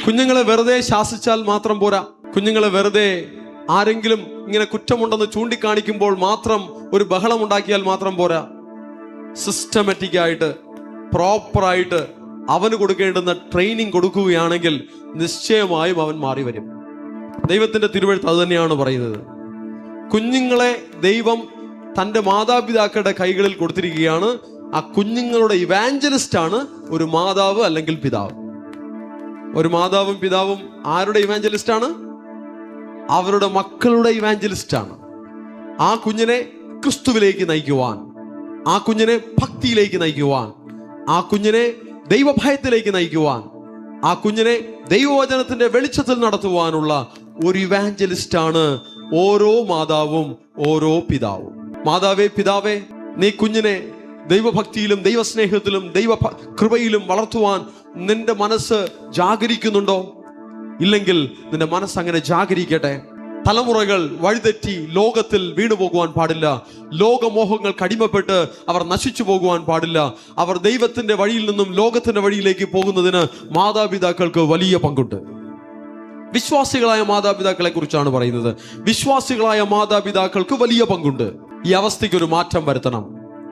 കുഞ്ഞുങ്ങളെ വെറുതെ ശാസിച്ചാൽ മാത്രം പോരാ. കുഞ്ഞുങ്ങളെ വെറുതെ ആരെങ്കിലും ഇങ്ങനെ കുറ്റമുണ്ടെന്ന് ചൂണ്ടിക്കാണിക്കുമ്പോൾ മാത്രം ഒരു ബഹളം ഉണ്ടാക്കിയാൽ മാത്രം പോരാ. സിസ്റ്റമാറ്റിക് ആയിട്ട്, പ്രോപ്പറായിട്ട് അവന് കൊടുക്കേണ്ടുന്ന ട്രെയിനിങ് കൊടുക്കുകയാണെങ്കിൽ നിശ്ചയമായും അവൻ മാറി വരും. ദൈവത്തിന്റെ തിരുവെഴുത്ത് അത് തന്നെയാണ് പറയുന്നത്. കുഞ്ഞുങ്ങളെ ദൈവം തൻ്റെ മാതാപിതാക്കളുടെ കൈകളിൽ കൊടുത്തിരിക്കുകയാണ്. ആ കുഞ്ഞുങ്ങളുടെ ഇവാഞ്ചലിസ്റ്റ് ആണ് ഒരു മാതാവ് അല്ലെങ്കിൽ പിതാവ്. ഒരു മാതാവും പിതാവും ആരുടെ ഇവാഞ്ചലിസ്റ്റ് ആണ്? അവരുടെ മക്കളുടെ ഇവാഞ്ചലിസ്റ്റ് ആണ്. ആ കുഞ്ഞിനെ ക്രിസ്തുവിലേക്ക് നയിക്കുവാൻ, ആ കുഞ്ഞിനെ ഭക്തിയിലേക്ക് നയിക്കുവാൻ, ആ കുഞ്ഞിനെ ദൈവഭയത്തിലേക്ക് നയിക്കുവാൻ, ആ കുഞ്ഞിനെ ദൈവവചനത്തിന്റെ വെളിച്ചത്തിൽ നടത്തുവാനുള്ള ഒരു ഇവാഞ്ചലിസ്റ്റ് ആണ് ഓരോ മാതാവും ഓരോ പിതാവും. മാതാവേ, പിതാവേ, നീ കുഞ്ഞിനെ ദൈവഭക്തിയിലും ദൈവസ്നേഹത്തിലും ദൈവ കൃപയിലും വളർത്തുവാൻ നിന്റെ മനസ്സ് ജാഗരിക്കുന്നുണ്ടോ? ഇല്ലെങ്കിൽ നിന്റെ മനസ്സ് അങ്ങനെ ജാഗരിക്കട്ടെ. തലമുറകൾ വഴിതെറ്റി ലോകത്തിൽ വീണു പോകുവാൻ പാടില്ല. ലോകമോഹങ്ങൾക്ക് അടിമപ്പെട്ട് അവർ നശിച്ചു പോകുവാൻ പാടില്ല. അവർ ദൈവത്തിന്റെ വഴിയിൽ നിന്നും ലോകത്തിന്റെ വഴിയിലേക്ക് പോകുന്നതിന് മാതാപിതാക്കൾക്ക് വലിയ പങ്കുണ്ട്. വിശ്വാസികളായ മാതാപിതാക്കളെ കുറിച്ചാണ് പറയുന്നത്. വിശ്വാസികളായ മാതാപിതാക്കൾക്ക് വലിയ പങ്കുണ്ട്. ഈ അവസ്ഥയ്ക്ക് ഒരു മാറ്റം വരുത്തണം.